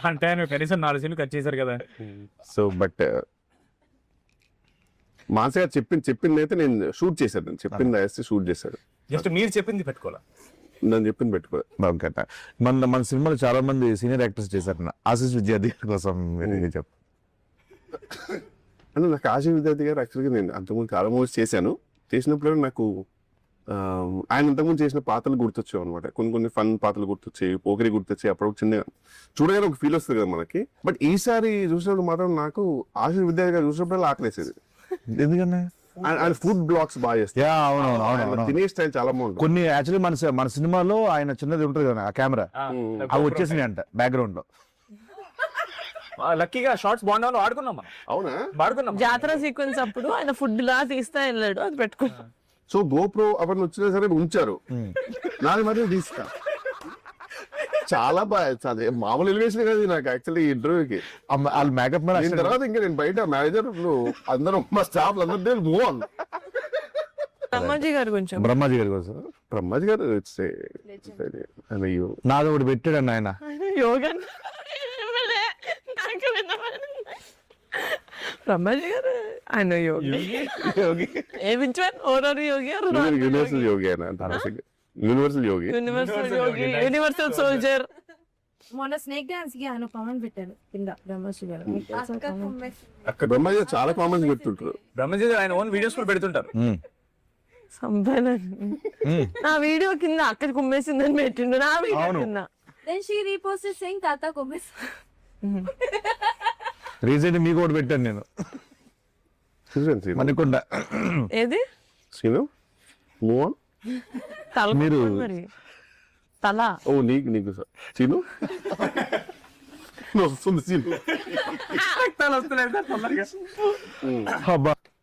అంటే ఆయన కనీసం 4 సీన్లు కట్ చేశారు కదా. సో బట్ మానస గారు చెప్పింది అయితే నేను షూట్ చేశాను, చెప్పింది వేస్తే షూట్ చేశాడు. జస్ట్ మీరు చెప్పింది పెట్టుకోవాలా, నేను చెప్పింది పెట్టుకో. ఓకే. మన సినిమాలో చాలా మంది సీనియర్ యాక్టర్స్ చేశారు. ఆశీష్ విద్యార్థి కోసం మీరు చెప్పు. అంటే నాకు ఆశీష్ విద్యార్థి గారు యాక్చువల్గా నేను అంతకుముందు చాలా మూవీస్ చేసినప్పుడు నాకు ఆయన ఇంతకుముందు చేసిన పాత్రలు గుర్తొచ్చావు అనమాట. కొన్ని ఫన్ పాత్రలు గుర్తొచ్చాయి, పోకిరి గుర్తొచ్చాయి. అప్పుడు చిన్న చూడగానే ఒక ఫీల్ వస్తుంది కదా మనకి. బట్ ఈసారి చూసినప్పుడు మాత్రం నాకు ఆశీష్ విద్యార్థి గారు చూసినప్పుడు ఆకలేసేది. ఎందుకన్నా? ఆయన ఫుడ్ బ్లాగ్స్ బాగా చేస్తారు. అవును. తినే స్టైల్ చాలా బాగుంటుంది. కొన్ని యాక్చువల్లీ మన సినిమాలో ఆయన చిన్నది ఉంటుంది కదా ఆ కెమెరా, అవి వచ్చేసినాయి అంట బ్యాక్గ్రౌండ్ లో. లక్కీగా షార్ట్స్ బాగుండా వాడుకున్నాం మనం. అవునా? వాడుకున్నాం. జాతర సీక్వెన్స్ అప్పుడు ఆయన ఫుడ్ లా తీస్తా వెళ్ళాడు, అది పెట్టుకున్నాం. సో గోప్రో అవన్నీ వచ్చినా సరే ఉంచారు. నాది మరి తీసుకా చాలా బాగా మామూలు ఎలివేషన్ కాదు నాకు యాక్చువల్లీ ఇంటర్వ్యూకి. వాళ్ళు మేకప్ దీని తర్వాత ఇంకా నేను బయట మేనేజర్ అందరూ మా స్టాఫ్ అందరూ మూవ్ ఆన్. బ్రహ్మాజీ గారి గురించి బ్రహ్మాజీ గారి కోసం. బ్రహ్మాజీ గారు నాది ఒకటి పెట్టాడు ఆయన. యోగా బ్రహ్మాజీ గారు ఆయన యోగి. యూనివర్సల్ యోగి ఆయన, యూనివర్సల్ యోగి, యూనివర్సల్ సోల్జర్. మొన్న స్నేక్ డాన్స్ కి ఆయన కామెంట్ పెట్టారు కింద బ్రహ్మశ్రీ గారు. అక్కడ బ్రహ్మాజీ గారు చాలా కామెంట్స్ పెడుతుంటారు. బ్రహ్మజీ గారు ఆయన ఓన్ వీడియోస్ కూడా పెడుతుంటారు. నా వీడియో కింద అక్కడ కుమ్మేసిందని పెట్టిండు, నా వీడియో కింద. Then she reposted saying తాత కొమ్మేసి. రీసెంట్ మీకు ఒకటి పెట్టాను నేను, మణికొండ. ఏది? Scene move on. తల మీరు మరి తల. ఓ నీకు సీను వస్తుంది సీను.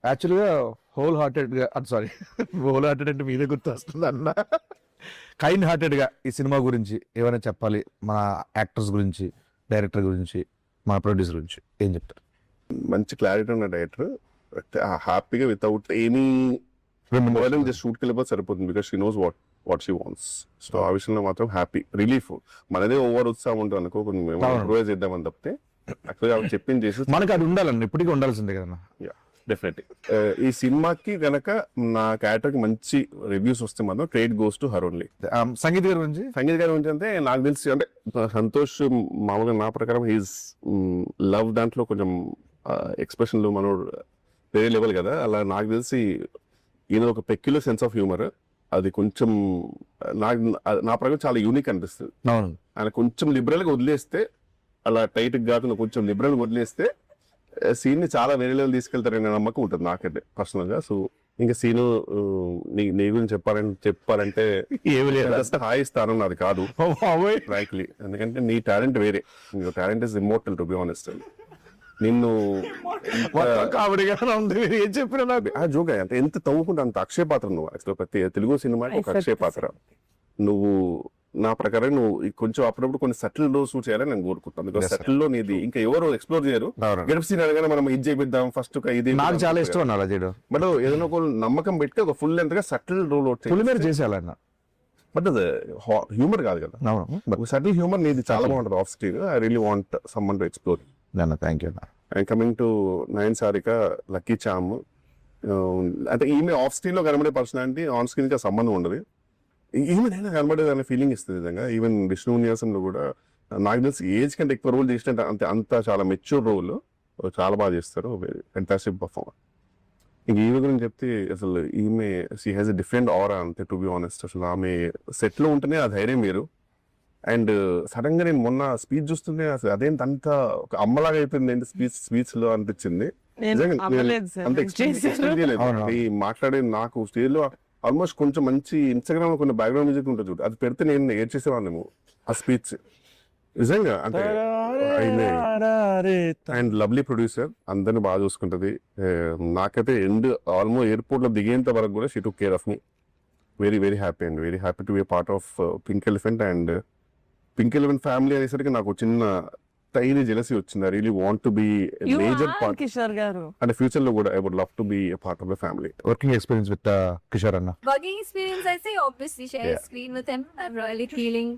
యాక్చువల్ గా హోల్ హార్టెడ్ గా హోల్ హార్టెడ్ అంటే మీదే గుర్తు వస్తుంది అన్న. కైండ్ హార్టెడ్ గా ఈ సినిమా గురించి ఏమైనా చెప్పాలి, మన యాక్టర్స్ గురించి, డైరెక్టర్ గురించి, మన ప్రొడ్యూసర్ గురించి ఏం చెప్తారు? మంచి క్లారిటీ ఉన్న డైరెక్టర్, హ్యాపీగా వితౌట్ ఎనీ జస్ట్ షూట్కి వెళ్ళిపోతే సరిపోతుంది. Because she knows what she wants. So ఆ విషయంలో మాత్రం హ్యాపీ, రిలీఫ్. మనదే ఓవర్ ఉత్సాహం ఉంటుంది అనుకో, కొన్ని ఇంప్రూవైజ్ చేద్దామని తప్పితే యాక్చువల్గా ఆవిడ చెప్పింది చేసి మనకి అది ఉండాలండి, ఇప్పటికీ ఉండాల్సిందే కదన్నా. డెఫినెట్లీ ఈ సినిమాకి గనక నా క్యారెక్టర్ కి మంచి రివ్యూస్ వస్తే మాత్రం trade goes to her only. Sangeet గారి గురించి అంటే నాకు తెలిసి అంటే సంతోష్ మామూలుగా నా ప్రకారం హీస్ లవ్ దాంట్లో కొంచెం ఎక్స్ప్రెషన్లు మనోడు వేరే లెవెల్ కదా. అలా నాకు తెలిసి ఈయన ఒక పెక్యులర్ సెన్స్ ఆఫ్ హ్యూమర్, అది కొంచెం నా ప్రకారం చాలా యూనిక్ అనిపిస్తుంది. ఆయన కొంచెం లిబరల్ గా వదిలేస్తే, అలా టైట్ కాకుండా కొంచెం లిబరల్ గా వదిలేస్తే సీన్ ని చాలా వేరే లెవెల్ తీసుకెళ్తారనే నమ్మకం ఉంటుంది నాకైతే పర్సనల్ గా. సో ఇంకా సీను నీ గురించి చెప్పాలంటే ఏమి లేదు, హాయి స్థానం నాది కాదు ఫ్రాంక్లీ. ఎందుకంటే నీ టాలెంట్ వేరే, talent is immortal to be honest. నిన్ను ఏం చెప్పినా నాకు జోగా అంటే ఎంత తవ్వుకుంటే అంత అక్షయ పాత్ర నువ్వు. యాక్చువల్ ప్రతి తెలుగు సినిమాకి ఒక అక్షయ పాత్ర నువ్వు. నా ప్రకారం నువ్వు కొంచెం అప్పుడప్పుడు కొన్ని సటిల్ లో షూట్ చేయాలని నేను కోరుకుంటాను. బికాస్ సటిల్ లో నీది ఇంకా ఎవరు ఎక్స్ప్లోర్ చేయరు. గెటప్ సీన్ అనగానే మనం ఇది చేపిద్దాం ఫస్ట్ ఇది, నాకు చాలా ఇష్టం అలా చేయడం. బట్ ఏదైనా ఒక నమ్మకం పెట్టి ఒక ఫుల్ లెంత్ గా సటిల్ రోల్ ఫుల్ మీద చేసేయాలన్న. బట్ అది హ్యూమర్ కాదు కదా, సటిల్ హ్యూమర్ నీది చాలా బాగుంటుంది off screen. I really want someone to explore. Thank you. And coming to Nayan Sarika, lucky charm, అంటే ఈమె ఆఫ్ స్క్రీన్ లో కనబడే పర్సనాలిటీ ఆన్ స్క్రీన్ కి సంబంధం ఉండదు. ఈమెనైనా కనబడేది అనే ఫీలింగ్ ఇస్తుంది నిజంగా. ఈవెన్ విష్ణు విన్యాసంలో కూడా నాకు తెలిసి ఏజ్ కంటే ఎక్కువ రోల్ చేసినట్టు అంత చాలా మెచ్యూర్ రోల్ చాలా బాగా చేస్తారు. Fantastic performer. ఇంక ఈమె గురించి చెప్తే అసలు ఈమె షీ హ్యాస్ ఎ డిఫరెంట్ ఆరా అంతే, టు బి ఆనెస్ట్. అసలు ఆమె సెట్ లో ఉంటేనే ఆ ధైర్యం మీరు. అండ్ సడన్ గా నేను మొన్న స్పీచ్ చూస్తుంటే అసలు అదేంటి అంత ఒక అమ్మలాగా అయిపోయింది ఏంటి స్పీచ్ లో అనిపించింది. నేను నిజంగా అవ్వలేదు సార్, అంత నేను ఎక్స్ప్లెయిన్ చేశాను. చేయలేదు. అవునా? ఈ మాట్లాడే నాకు స్టేజ్ లో ఆల్మోస్ట్ కొంచెం మంచి ఇన్స్టాగ్రామ్ లో కొన్ని బ్యాక్గ్రౌండ్ మ్యూజిక్ ఉంటుంది చూడు, అది పెడితే నేను ఏడ్చేసేవాళ్ళము ఆ స్పీచ్. నిజంగా అంటే అండ్ లవ్లీ ప్రొడ్యూసర్, అందరిని బాగా చూసుకుంటది. నాకైతే ఆల్మోస్ట్ ఎయిర్పోర్ట్ లో దిగేంత వరకు కూడా she took care of me. Very very happy and very happy to be part of pink elephant. And pink elephant family అనేసరికి నాకు చిన్న టైనీ జెలసీ వచ్చింది. I really want to be You major are part. Kishore garu. అంటే future లో కూడా I would love to be part of the family. Working experience with Kishore అన్న. Working experience, I say obviously share Yeah. screen with him. I'm really feeling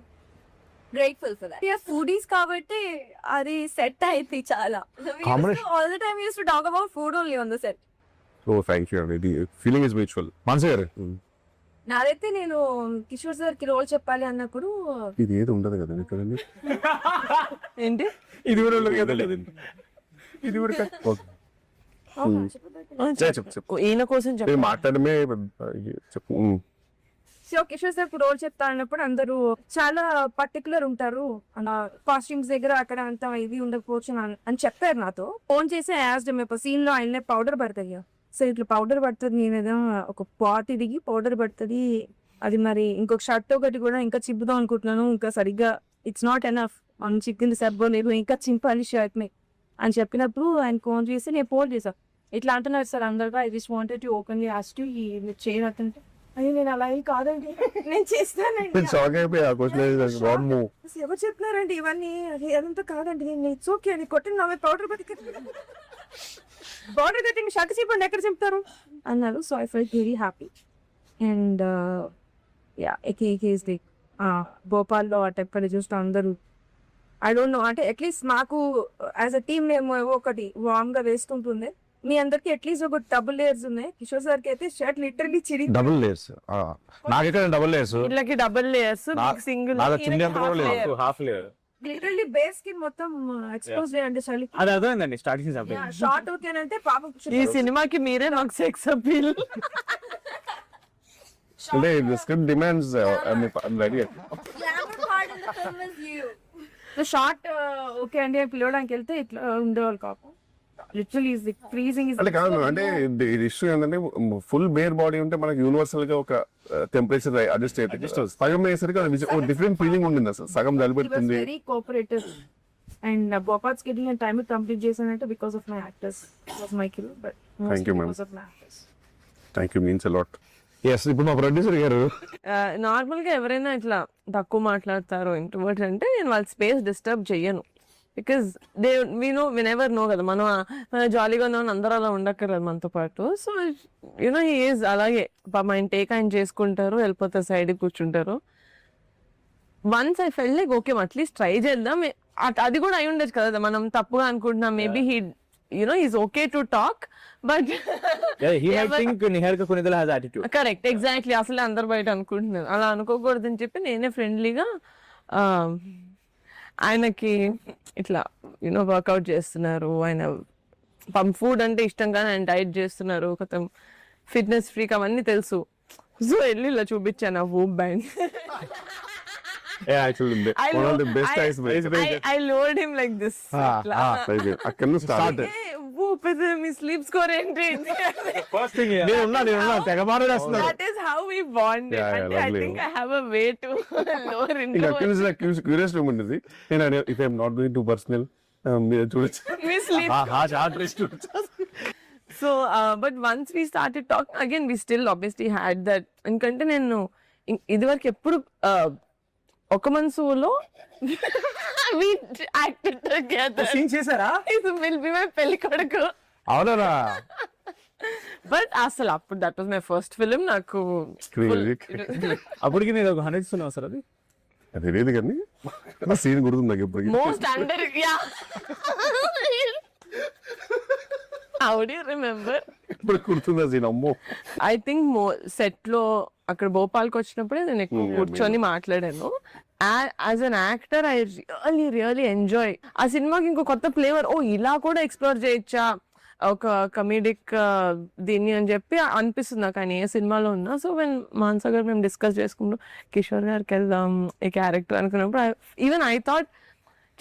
grateful for that. Yeah, foodies kabatti adi set ayithi chala. Combination. All the time we used to talk about food only on the set. ఓ thank you అండి, feeling is mutual. మనసు గారు నాదైతే నేను Kishore sir కి role చెప్పాలి అన్నప్పుడు ఇది ఏది ఉండదు కదా ఇక్కడ. ఏంటి? ఇది కూడా ఉండదు కదా, ఇది కూడా చెప్పు. ఈయన కోసం చెప్పు. మాట్లాడమే చెప్పు. సో కిషోర్ సార్ రోల్ చెప్తా అన్నప్పుడు అందరూ చాలా పర్టికులర్ ఉంటారు, కాస్ట్యూమ్స్ దగ్గర అక్కడ అంత ఇది ఉండకపోవచ్చు అని చెప్పారు నాతో. ఫోన్ చేసి యాజ్ సీన్ లో ఆయన పౌడర్ పడుతుంది, సో ఇట్లా పౌడర్ పడుతుంది, నేనేదో ఒక పాట్ దిగి పౌడర్ పడుతుంది, అది మరి ఇంకొక షర్ట్ ఒకటి కూడా ఇంకా చింపుదాం అనుకుంటున్నాను, ఇంకా సరిగ్గా ఇట్స్ నాట్ ఎనఫ్, మనం చిక్కింది సబ్బో లేదు, ఇంకా చింపాలి షర్ట్ ని అని చెప్పినప్పుడు ఆయన ఫోన్ చేసి నేను ఫోన్ చేశాను. ఇట్లా అంటున్నారు సార్ అందరుగా, I just wanted to openly ask you చేయనట్టుంటే అయ్యో నేను అలా ఏం కాదండి, నేను చేస్తానండి. షాక్ అయిపోయి ఆ క్వశ్చన్ అసలు ఎవరు చెప్తున్నారండి ఇవన్నీ, అది అదంతా కాదండి, నేను ఇట్స్ ఓకే అని కొట్టిన నా పౌడర్ కట్టి షర్ట్ చెప్పండి ఎక్కడ చెప్తారు అన్నారు. So I felt very happy. And yeah is the భోపాల్లో ఆ టెంపర్ చూస్తే అందరూ ఐ డోంట్ నో, అంటే అట్లీస్ట్ మాకు యాజ్ అ టీమ్ మేము ఒకటి వార్మ్ గా వేసుకుంటుంది, మీ అందరికి అట్లీస్ట్ ఒక డబుల్ లేయర్స్ ఉన్నాయి. కిషోర్ సార్ కి అయితే షర్ట్ లిటరలీ చిరి డబుల్ లేయర్స్. నాకు ఇక్కడ డబుల్ లేయర్స్. వీళ్ళకి డబుల్ లేయర్స్, సింగిల్. నాకు చున్నీ అంత కూడా లేదు. హాఫ్ లేయర్ లిటరలీ బేస్ కి మొత్తం ఎక్స్పోజ్ చేయండి చలి. అది అర్థమైందండి స్టార్టింగ్ షార్ట్ ఓకేనంటే పాపం ఈ సినిమాకి మీరే మాకు సెక్స్ అపీల్. అంటే script demands ready. Glamour part in the film is you. Shot okay అండి అని పిలవడానికి వెళ్తే ఇట్లా ఉండేవాళ్ళు కాపు. Literally is the freezing is అంటే కాదు, అంటే ఇష్యూ ఏంటంటే ఫుల్ బేర్ బాడీ ఉంటే మనకి యూనివర్సల్ గా ఒక టెంపరేచర్ అడ్జస్ట్ అవుతుంది. సగం అయ్యేసరికి డిఫరెంట్ ఫీలింగ్ ఉంటుంది, అసలు సగం జలిపెడుతుంది. Very cooperative and Bhopal schedule నేను టైం కంప్లీట్ చేశానంటే because of my actors, because my kill, but Thank you, ma'am. Because of my actors. Thank you, means a lot. Yes, ఇప్పుడు మా ప్రొడ్యూసర్ గారు నార్మల్ గా ఎవరైనా ఇట్లా తక్కువ మాట్లాడతారు ఇంట్రోవర్ట్ అంటే నేను వాళ్ళ స్పేస్ డిస్టర్బ్ చెయ్యను, బికాస్ వి నెవర్ నో కదా, మనం జాలీగా ఉన్నాం అందరూ అలా ఉండక్కర్లేదు మనతో పాటు. సో యూనో హీ ఈజ్ అలాగే ఆయన టేక్ ఆయన చేసుకుంటారు, వెళ్ళిపోతారు, సైడ్ కూర్చుంటారు. Once I fell like okay at least try చేద్దాం, అది కూడా అయి ఉండొచ్చు కదా, మనం తప్పుగా అనుకుంటున్నాం, maybe he he's okay to talk, but he might think Niharika Kunidala has attitude. Correct, exactly. అసలు అందరు బయట అనుకుంటున్నారు, అలా అనుకోకూడదని చెప్పి నేనే ఫ్రెండ్లీగా ఆయనకి ఇట్లా వర్కౌట్ చేస్తున్నారు, ఆయన ఫుడ్ అంటే ఇష్టంగానే ఆయన డైట్ చేస్తున్నారు, కొత్త ఫిట్నెస్ ఫ్రీక్ అవన్నీ తెలుసు. సో వెళ్ళి ఇలా చూపించాను ఆ VOOC band. Actually, one of the best eyes. I lowered him like this. అక్కడ నుంచి start. Whoop is me sleep score ఏంటి? First thing, నేనున్నా తెగ మాట్లాడేస్తున్నారు. That is how we bonded. Yeah, And I lovely. think I have a way to lower ఇంకా అక్కడ into నుంచి curious ఉంటుంది. నేను if I'm not going to personal మీరు చూడొచ్చు. we sleep. Heart rest. So, but once we started talking again, we still obviously had that. ఎందుకంటే నేను ఇదివరకు ఎప్పుడు ఒక మనసులో we acted together. సీన్ చేశారా? It will be my పెళ్లి కొడుకు. అవునరా? బట్ అసలు అప్పుడు that was my first film. నాకు అప్పటికి నేను ఒక 100 ఇస్తున్నాను సార్. అది తెలియదు కానీ సీన్ గుర్తుంది నాకు ఎప్పటికీ. Most under how do you remember? ఇప్పుడు గుర్తుంది సీన్. అమ్మో, ఐ థింక్ సెట్ లో అక్కడ భోపాల్కి వచ్చినప్పుడే నేను ఎక్కువ కూర్చొని మాట్లాడాను. As an actor I really enjoy ఆ సినిమాకి. ఇంకో కొత్త ఫ్లేవర్, ఓ ఇలా కూడా ఎక్స్ప్లోర్ చేయొచ్చా, ఒక కమీడిక్ దీన్ని అని చెప్పి అనిపిస్తుంది నాకు ఆయన ఏ సినిమాలో ఉన్నా. సో వెన్ మానస గారు మేము డిస్కస్ చేసుకుంటూ కిషోర్ గారికి వెళ్దాం ఈ క్యారెక్టర్ అనుకున్నప్పుడు ఈవెన్ ఐ థాట్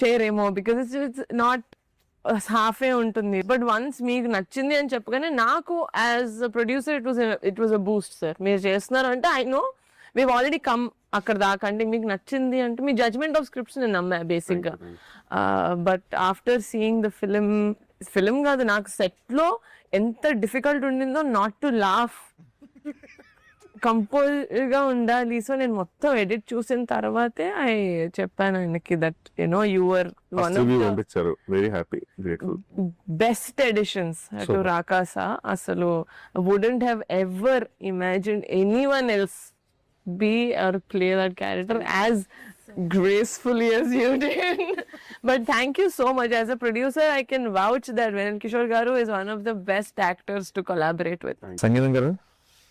చేయరేమో బికాజ్ ఇట్స్ నాట్ హాఫే ఉంటుంది. బట్ వన్స్ మీకు నచ్చింది అని చెప్పగానే నాకు as a producer it was a boost sir. మీరు చేస్తున్నారు అంటే I know we've already come అక్కడ దాకా. అంటే మీకు నచ్చింది అంటే మీ జడ్జ్మెంట్ ఆఫ్ స్క్రిప్ట్స్ నేను నమ్మా బేసిక్గా. But after seeing the film కాదు నాకు సెట్లో ఎంత డిఫికల్ట్ ఉండిందో నాట్ టు లాఫ్, కంపోజ్గా ఉండాలి. సో నేను మొత్తం ఎడిట్ చూసిన తర్వాతే చెప్పాను ఆయనకి that you know your one of the పంపించారు, very happy, grateful. Best editions to Rakasa. అసలు wouldn't have ever imagined anyone else be or play that character as gracefully as you did. But thank you so much. As a producer, I can vouch that Venan Kishore Garu is one of the best actors to collaborate with. సంగీతం గారు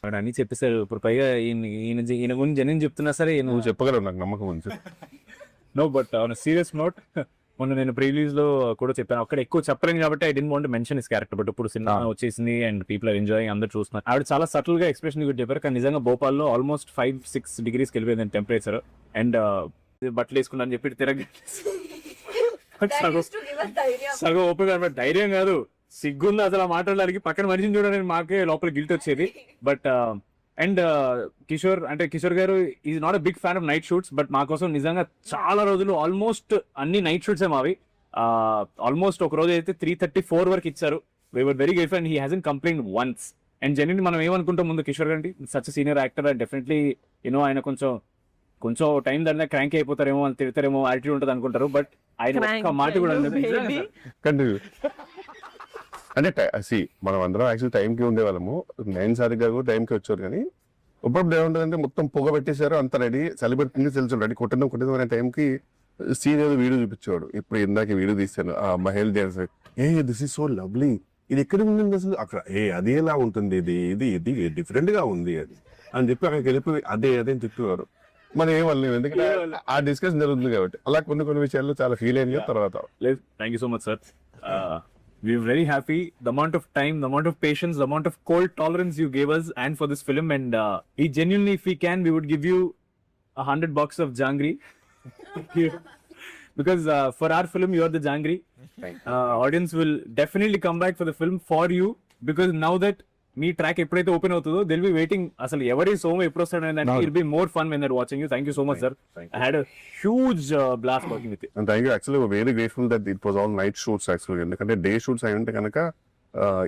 వాడు అన్ని చెప్పేశారు. ఇప్పుడు పైగా ఈయన గురించి జనం చెప్తున్నా సరే నువ్వు చెప్పగలవు, నాకు నమ్మకం ఉంది. No but on serious note మొన్న నేను ప్రీవ్యూస్ లో కూడా చెప్పాను, అక్కడ ఎక్కువ చెప్పలేను కాబట్టి I don't want to mention his character. But ఇప్పుడు సినిమా వచ్చేసింది అండ్ పీపుల్ ఆర్ ఎంజాయింగ్, అందరూ చూస్తున్నారు. ఆవిడ చాలా సటిల్ గా ఎక్స్ప్రెషన్ కూడా చెప్పారు. కానీ నిజంగా భోపాల్లో ఆల్మోస్ట్ 5-6 degrees వెళ్ళిపోయింది టెంపరేచర్. అండ్ బట్టలు వేసుకున్నా అని చెప్పి తిరగ సగం ఓపిక అనమాట. ధైర్యం కాదు, సిగ్గుంది అసలు ఆ మాట్లాడడానికి. పక్కన మనిషిని చూడడానికి మాకే లోపల గిల్ట్ వచ్చేది. But and Kishore garu is not a big fan of night shoots. But మా కోసం నిజంగా చాలా రోజులు ఆల్మోస్ట్ అన్ని నైట్ షూట్స్ మావి. ఆల్మోస్ట్ ఒక రోజు అయితే 3:34 వరకు ఇచ్చారు. We were very grateful and he hasn't complaint once. And genuinely మనం ఏమనుకుంటాం ముందు కిషోర్ గారి such senior actor definitely you know ఆయన కొంచెం టైం దాని క్రాంక్ అయిపోతారేమో అని తిడతారేమో యాటిట్యూడ్ ఉంటుంది అనుకుంటారు. బట్ ఆయన ఒక్క మాట కూడా కంటిన్యూ అంటే మనం అందరం యాక్చువల్ టైంకి ఉండేవాళ్ళము. 9 సారిగా కూడా టైంకి వచ్చారు. కానీ ఇప్పుడు ఏముంటుందంటే మొత్తం పొగ పెట్టేశారు, అంత రెడీ, సెలబ్రిటీ తెలుసు రెడీ, కొట్టిన అనే టైంకి సీన్ ఏదో వీడియో చూపించేవాడు. ఇప్పుడు ఇందాక వీడియో తీశాను, ఆ మహేల్ dance, this is so lovely, ఇది ఎక్కడ ఉంటుంది అసలు, అక్కడ అది ఎలా ఉంటుంది, ఇది డిఫరెంట్ గా ఉంది అది అని చెప్పి అక్కడికి వెళ్ళిపోయి అదే అని చెప్పేవారు. మనం ఏమనలేము, ఎందుకంటే ఆ డిస్కషన్ జరుగుతుంది కాబట్టి. అలా కొన్ని విషయాల్లో చాలా ఫీల్ అయిన తర్వాత. Thank you so much sir. We're very happy. The amount of time, the amount of patience, the amount of cold tolerance you gave us and for this film. And we genuinely, if we can, we would give you $100 of jangri. Because for our film, you are the jangri. Audience will definitely come back for the film for you. Because now that me track ఎప్పుడైతే open అవుతుందో Dil be waiting. అసలు ఎవరి సోమ ఎప్పుడు వస్తాడు అంటే it be more fun when they're watching you. Thank you so much sir. I had a huge blast working with you. And thank you. Actually very grateful that it was all night shoots యాక్చువల్గా. ఎందుకంటే day shoots అయి ఉంటే కనుక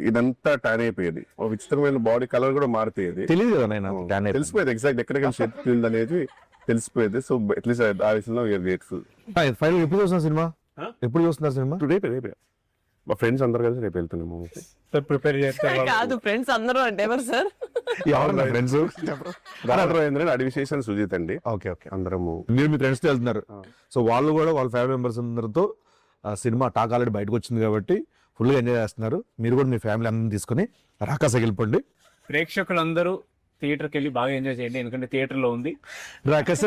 ఇదంతా tan అయిపోయేది, విచిత్రమైన body colour కూడా మారిపోయేది. తెలియదు కదా నేను తెలిసిపోయేది ఎగ్జాక్ట్ ఎక్కడికైనా షేప్ అనేది తెలిసిపోయేది. సో అట్లీస్ట్ ఆ విషయంలో వీఆర్ గ్రేట్ఫుల్. ఫైనల్ ఎప్పుడు చూస్తున్నారు సినిమా? ఎప్పుడు చూస్తున్నారు సినిమా? రేపే మా ఫ్రెండ్స్ అందరు కలిసి రేపు వెళ్తున్నాము. ప్రిపేర్ చేస్తారు కాదు ఫ్రెండ్స్ అందరూ అంటే ఎవరు సార్? ఫ్రెండ్స్ అడివిశేషన్ సుజిత్ అండి. ఓకే అందరము మీరు మీ ఫ్రెండ్స్ తో వెళ్తున్నారు. సో వాళ్ళు కూడా వాళ్ళ ఫ్యామిలీ మెంబర్స్ అందరితో సినిమా టాక్ ఆల్రెడీ బయటకు వచ్చింది కాబట్టి ఫుల్గా ఎంజాయ్ చేస్తున్నారు. మీరు కూడా మీ ఫ్యామిలీ అందరిని తీసుకుని రాకాసకి వెళ్ళిపోండి. ప్రేక్షకులందరూ థియేటర్కి వెళ్ళి బాగా ఎంజాయ్ చేయండి, ఎందుకంటే థియేటర్ లో ఉంది. రాకాస